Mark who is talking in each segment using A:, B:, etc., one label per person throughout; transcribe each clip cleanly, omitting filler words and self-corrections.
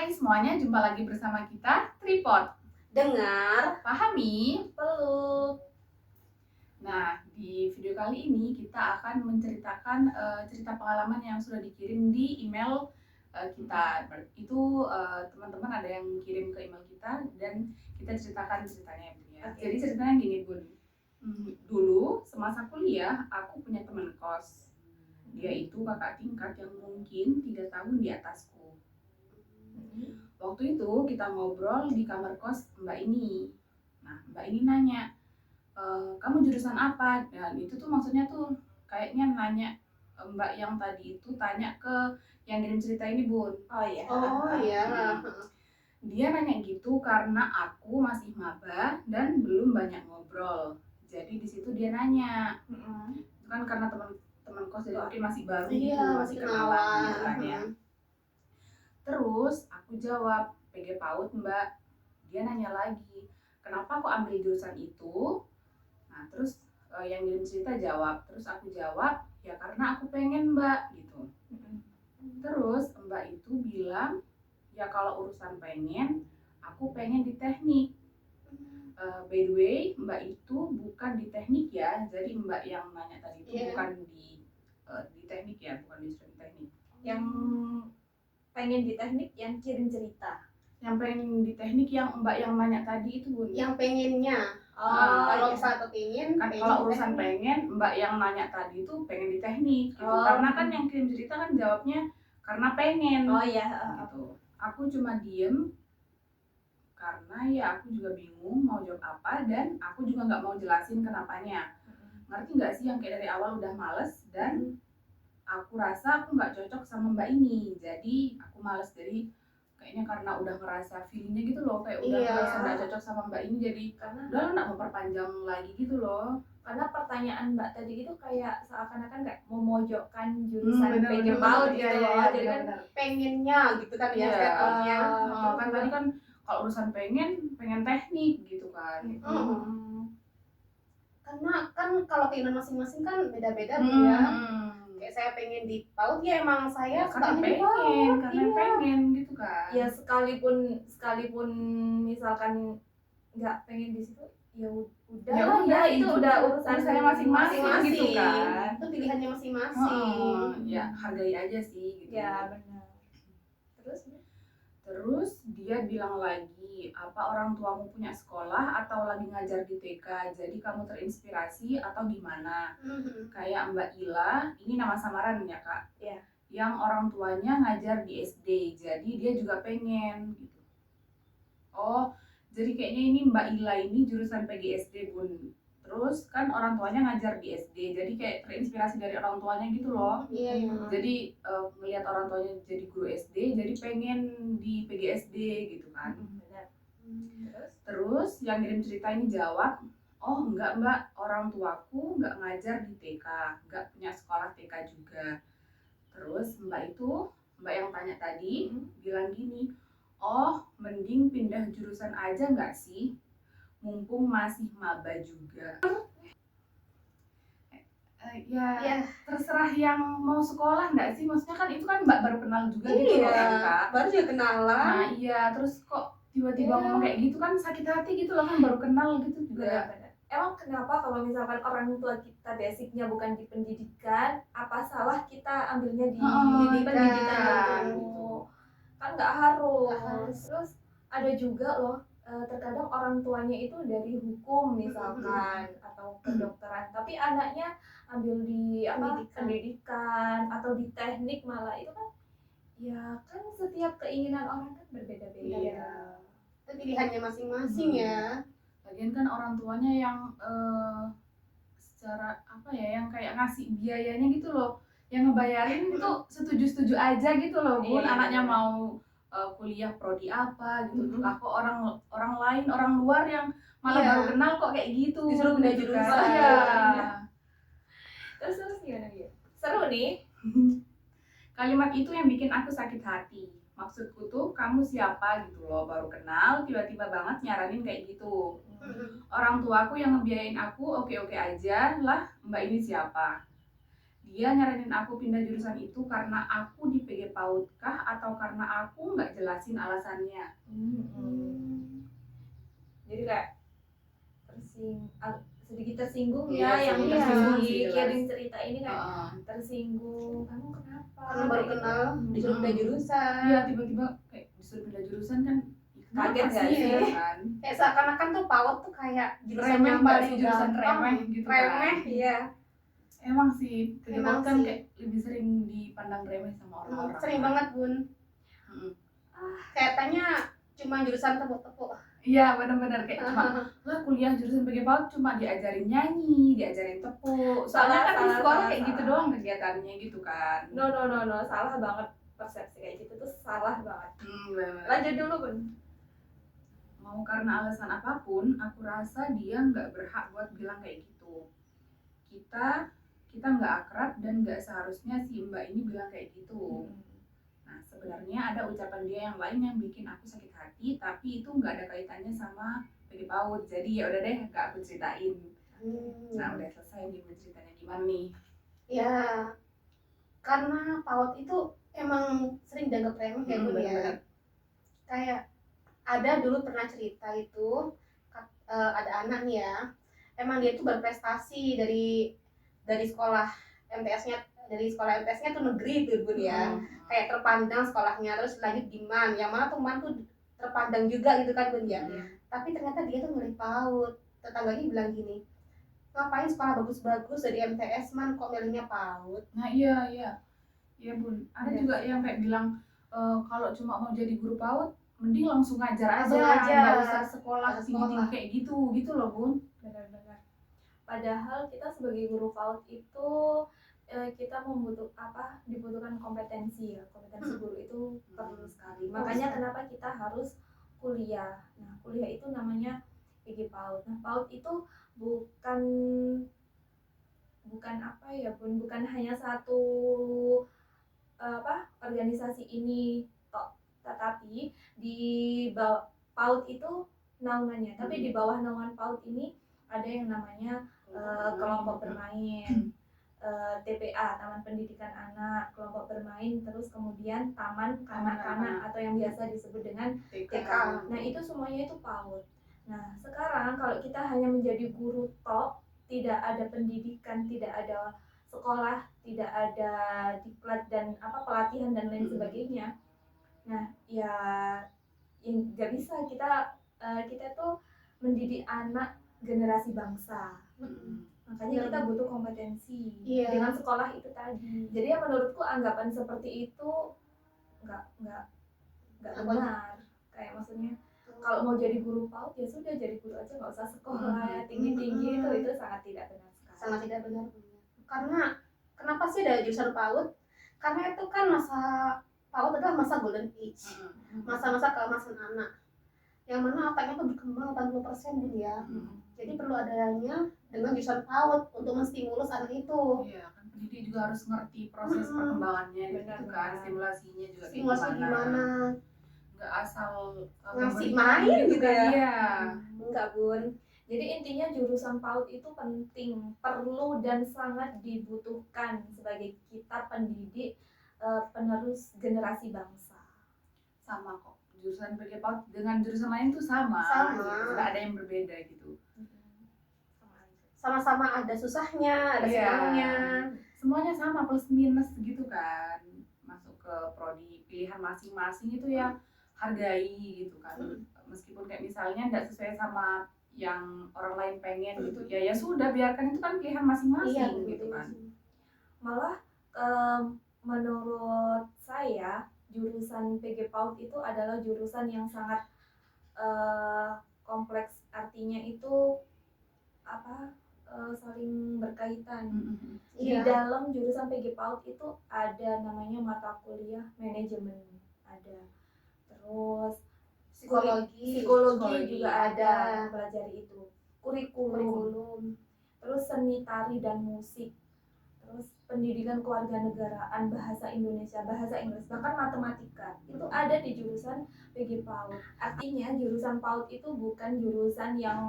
A: Hai semuanya, jumpa lagi bersama kita Tripod.
B: Dengar,
A: Pahami.
B: peluk.
A: Nah, di video kali ini kita akan menceritakan cerita pengalaman yang sudah dikirim di email kita. Itu teman-teman ada yang kirim ke email kita dan kita ceritakan ceritanya ya.
B: Oke.
A: Jadi ceritanya gini Bun. Dulu semasa kuliah aku punya teman kos. Dia itu kakak tingkat yang mungkin 3 tahun di atasku. Waktu itu kita ngobrol di kamar kos Mbak ini. Nah, Mbak ini nanya, kamu jurusan apa? Dan itu tuh maksudnya tuh kayaknya nanya Mbak yang tadi itu tanya ke yang kirim cerita ini, Bun.
B: Oh iya.
A: Oh iya. Dia nanya gitu karena aku masih maba dan belum banyak ngobrol. Jadi di situ dia nanya. Itu kan karena teman kos jadi mungkin masih baru gitu, masih kenalan gitu kan ya. Terus aku jawab, PG PAUD Mbak. Dia nanya lagi, kenapa kok ambil jurusan itu? Nah terus yang ngirim cerita jawab, terus aku jawab, ya karena aku pengen Mbak gitu. Terus Mbak itu bilang, ya kalau urusan pengen, aku pengen di teknik. By the way, Mbak itu bukan di teknik ya, jadi Mbak yang nanya tadi itu bukan di teknik ya, bukan di teknik.
B: Yang pengen di teknik yang kirim cerita.
A: Yang pengen di teknik yang Mbak yang nanya tadi itu Bun.
C: Yang pengennya. Kalau satu pengen
A: kan kalau urusan pengen Mbak yang nanya tadi itu pengen di teknik gitu. Karena kan yang kirim cerita kan jawabnya karena pengen.
B: Oh iya.
A: Gitu. Aku cuma diem karena ya aku juga bingung mau jawab apa dan aku juga nggak mau jelasin kenapanya. Ngerti nggak sih yang kayak dari awal udah males dan aku rasa aku nggak cocok sama Mbak ini. Jadi aku males dari kayaknya karena udah ngerasa feelingnya gitu loh, kayak udah ngerasa nggak cocok sama Mbak ini, jadi
B: Karena
A: udah nggak memperpanjang lagi gitu loh.
B: karena pertanyaan Mbak tadi itu kayak seakan-akan kayak memojokkan jurusan PG
A: Bener,
B: PAUD
A: iya,
B: gitu
A: iya,
B: loh. Jadi kan
C: pengennya gitu kan ya
A: Iya.
C: statementnya.
A: Kan tadi kan kalau urusan pengen teknik gitu kan.
C: Karena kan kalau keinginan masing-masing kan beda-beda Bu ya. Kayak saya pengen di PAUD ya emang saya
A: karena
C: sukanya di
A: pengen,
C: PAUD,
A: karena
C: iya.
A: pengen gitu kan.
B: ya sekalipun misalkan nggak pengen di situ ya udah
A: Ya
B: lah
A: udah,
B: ya itu udah urusan
A: saya masing-masing gitu kan.
C: Itu pilihannya masing-masing.
A: Ya hargai aja sih gitu.
B: Ya benar.
A: Terus dia bilang lagi, apa orang tuamu punya sekolah atau lagi ngajar di TK, jadi kamu terinspirasi atau gimana? Kayak Mbak Ila, ini nama samaran ya Kak?
B: Iya.
A: Yang orang tuanya ngajar di SD, jadi dia juga pengen gitu. Oh, jadi kayaknya ini Mbak Ila ini jurusan PGSD Bun. Terus kan orang tuanya ngajar di SD, jadi kayak terinspirasi dari orang tuanya gitu loh.
C: Iya.
A: Jadi melihat orang tuanya jadi guru SD, jadi pengen di PGSD gitu kan. Terus yang kirim cerita ini jawab, oh enggak Mbak, orang tuaku enggak ngajar di TK, enggak punya sekolah TK juga. Terus Mbak yang tanya tadi bilang gini, oh mending pindah jurusan aja enggak sih? Mumpung masih maba juga. Ya terserah yang mau sekolah enggak sih? Maksudnya kan itu kan Mbak baru kenal juga gitu loh kan Kak.
C: Baru juga kenalan.
A: Nah iya, terus kok tiba-tiba ngomong kayak gitu kan sakit hati gitu loh, kan baru kenal gitu juga.
B: Benar. Emang kenapa kalau misalkan orang tua kita basicnya bukan di pendidikan, apa salah kita ambilnya di pendidikan gitu? Kan nggak harus. Terus ada juga loh, terkadang orang tuanya itu dari hukum misalkan atau kedokteran, tapi anaknya ambil di pendidikan atau di teknik malah itu kan ya kan setiap keinginan orang kan berbeda-beda.
A: Iya.
C: Itu pilihannya masing-masing ya.
A: Lagian kan orang tuanya yang secara apa ya, yang kayak ngasih biayanya gitu loh, yang ngebayarin itu setuju-setuju aja gitu loh Bun. Anaknya mau kuliah prodi apa gitu. Lah kok orang lain, orang luar yang malah baru kenal kok kayak gitu.
C: Disuruh pindah jurusan.
A: Iya.
B: Terus gimana dia? Seru nih.
A: Kalimat itu yang bikin aku sakit hati. Maksudku tuh kamu siapa gitu loh, baru kenal tiba-tiba banget nyaranin kayak gitu. Orang tuaku yang ngebiayain aku oke-oke aja lah, Mbak ini siapa? dia nyaranin aku pindah jurusan itu karena aku di PG PAUD kah atau karena aku nggak jelasin alasannya.
B: Jadi kayak sedikit tersinggung
A: Iya,
B: ya, yang
A: tersinggung sih,
B: kirim cerita ini kayak tersinggung, kamu kenapa?
C: Karena baru kenal disuruh pindah jurusan.
A: Iya, tiba-tiba kayak disuruh pindah jurusan kan
B: kaget gak sih?
A: Ya, kan?
C: Kayak seakan-akan tuh PAUD tuh kayak jurusan
A: Remeh
C: yang
A: banget
C: paling
A: sih, jurusan
C: gampang.
A: remeh gitu kan.
C: Remeh, iya.
A: Emang sih,
C: Emang
A: kan
C: sih.
A: kayak lebih sering dipandang remeh sama orang-orang.
C: Sering banget, Bun. Kayak tanya cuma jurusan tepuk-tepuk.
A: Iya, benar-benar kayak cuma lah kuliah jurusan PG PAUD cuma diajarin nyanyi, diajarin tepuk. Soalnya kan di sekolah kayak gitu doang kegiatannya gitu kan.
B: No, salah banget persepsi kayak gitu tuh, salah banget.
A: Bener.
B: Lanjut dulu, Bun.
A: Mau karena alasan apapun, aku rasa dia nggak berhak buat bilang kayak gitu. Kita nggak akrab dan nggak seharusnya si Mbak ini bilang kayak gitu. Nah, sebenarnya ada ucapan dia yang lain yang bikin aku sakit hati, tapi itu nggak ada kaitannya sama PG PAUD. Jadi ya udah deh, nggak aku ceritain. Nah, udah selesai nih ceritanya gimana nih?
C: Ya, karena PAUD itu emang sering dianggap remeh ya, Bun ya. Kayak ada dulu pernah cerita itu ada anak nih ya, emang dia tuh berprestasi dari sekolah MTS-nya, tuh negeri tuh, Bun ya. Kayak terpandang sekolahnya, terus lanjut di MAN, yang mana tuh MAN tuh terpandang juga gitu kan, Bun ya. Tapi ternyata dia tuh milih PAUD. Tetangganya bilang gini, ngapain sekolah bagus-bagus dari MTS MAN kok milihnya PAUD.
A: Nah iya Bun, ada juga yang kayak bilang kalau cuma mau jadi guru PAUD mending langsung ngajar aja, nggak usah sekolah tinggi-tinggi kayak gitu loh, Bun.
B: Benar-benar. Padahal kita sebagai guru PAUD itu kita dibutuhkan kompetensi ya. Kompetensi guru itu perlu sekali. Makanya kenapa kita harus kuliah. Nah, kuliah itu namanya PG PAUD. Nah, PAUD itu bukan apa ya, Bun, bukan hanya satu organisasi ini tok, tetapi di bawah PAUD itu naungannya, tapi di bawah naungan PAUD ini ada yang namanya kelompok bermain, TPA, Taman Pendidikan Anak, kelompok bermain, terus kemudian taman kanak-kanak atau yang biasa disebut dengan TK. Nah, itu semuanya itu PAUD. Nah, sekarang kalau kita hanya menjadi guru tok, tidak ada pendidikan, tidak ada sekolah, tidak ada diklat dan pelatihan dan lain sebagainya. Nah, ya yang nggak bisa kita tuh mendidik anak generasi bangsa. Makanya kita butuh kompetensi dengan sekolah itu tadi. Jadi ya menurutku anggapan seperti itu nggak benar. Kayak maksudnya kalau mau jadi guru PAUD ya sudah jadi guru aja, nggak usah sekolah tinggi-tinggi, itu sangat tidak benar sekali.
C: Sangat tidak benar. Karena kenapa sih ada jurusan PAUD? Karena itu kan masa PAUD adalah masa golden age, masa-masa keemasan anak, yang mana otaknya tuh berkembang 80% dulu ya. Jadi perlu adanya dengan jurusan PAUD untuk menstimulus anak itu.
A: Iya, kan pendidik juga harus ngerti proses perkembangannya gitu kan, stimulasinya juga
C: gimana.
A: Nggak asal
C: ngasih main gitu ya.
A: Iya.
C: Enggak, Bun.
B: Jadi intinya jurusan PAUD itu penting, perlu dan sangat dibutuhkan sebagai kita pendidik penerus generasi bangsa.
A: Sama kok, jurusan PG PAUD dengan jurusan lain tuh sama. Nggak ada yang berbeda gitu.
C: Sama-sama ada susahnya, ada senangnya.
A: Semuanya sama, plus minus gitu kan. Masuk ke prodi pilihan masing-masing itu ya hargai gitu kan. Meskipun kayak misalnya nggak sesuai sama yang orang lain pengen gitu, ya sudah, biarkan, itu kan pilihan masing-masing gitu kan.
B: Malah menurut saya jurusan PG PAUD itu adalah jurusan yang sangat kompleks, artinya itu saling berkaitan. Di dalam jurusan PG PAUD itu ada namanya mata kuliah manajemen, ada, terus psikologi juga ada, pelajari itu, kurikulum, terus seni tari dan musik, terus pendidikan kewarganegaraan, bahasa Indonesia, bahasa Inggris, bahkan matematika itu ada di jurusan PG PAUD. Artinya jurusan PAUD itu bukan jurusan yang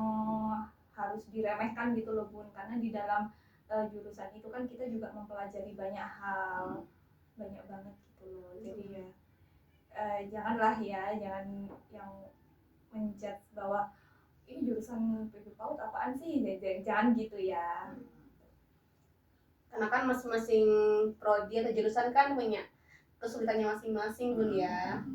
B: harus diremehkan gitu loh, Bun, karena di dalam jurusan itu kan kita juga mempelajari banyak hal, banyak banget gitu loh. Jadi ya jangan yang menjudge bahwa ini jurusan PB PAUD apaan sih, jangan gitu ya.
C: Karena kan masing-masing prodi atau jurusan kan punya kesulitannya masing-masing Bun ya.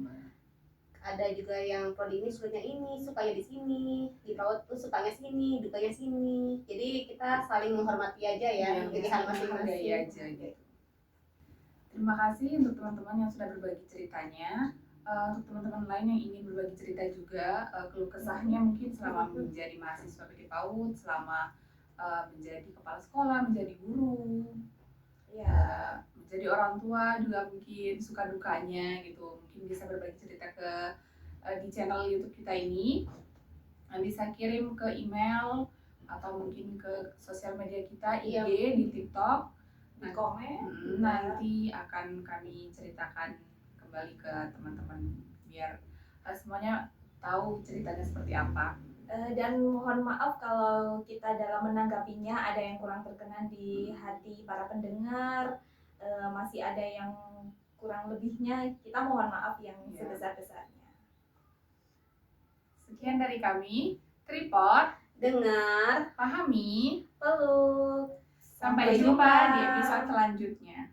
C: Ada juga yang prodi ini sulitnya ini, sukanya di sini, di PAUD tuh sukanya sini, dukanya sini. Jadi kita saling menghormati aja ya, pilihan masing-masing
A: aja gitu. Terima kasih untuk teman-teman yang sudah berbagi ceritanya. Untuk teman-teman lain yang ingin berbagi cerita juga, keluh kesahnya mungkin selama menjadi mahasiswa PB PAUD, selama menjadi kepala sekolah, menjadi guru, ya menjadi orang tua juga mungkin suka dukanya gitu. Mungkin bisa berbagi cerita di channel YouTube kita ini. Bisa kirim ke email atau mungkin ke sosial media kita, IG, di TikTok,
B: di komen.
A: Nanti akan kami ceritakan kembali ke teman-teman biar semuanya tahu ceritanya seperti apa.
B: Dan mohon maaf kalau kita dalam menanggapinya ada yang kurang berkenan di hati para pendengar, masih ada yang kurang lebihnya, kita mohon maaf yang sebesar-besarnya.
A: Sekian dari kami, Tripod,
C: dengar,
A: pahami,
B: peluk.
A: Sampai jumpa di episode selanjutnya.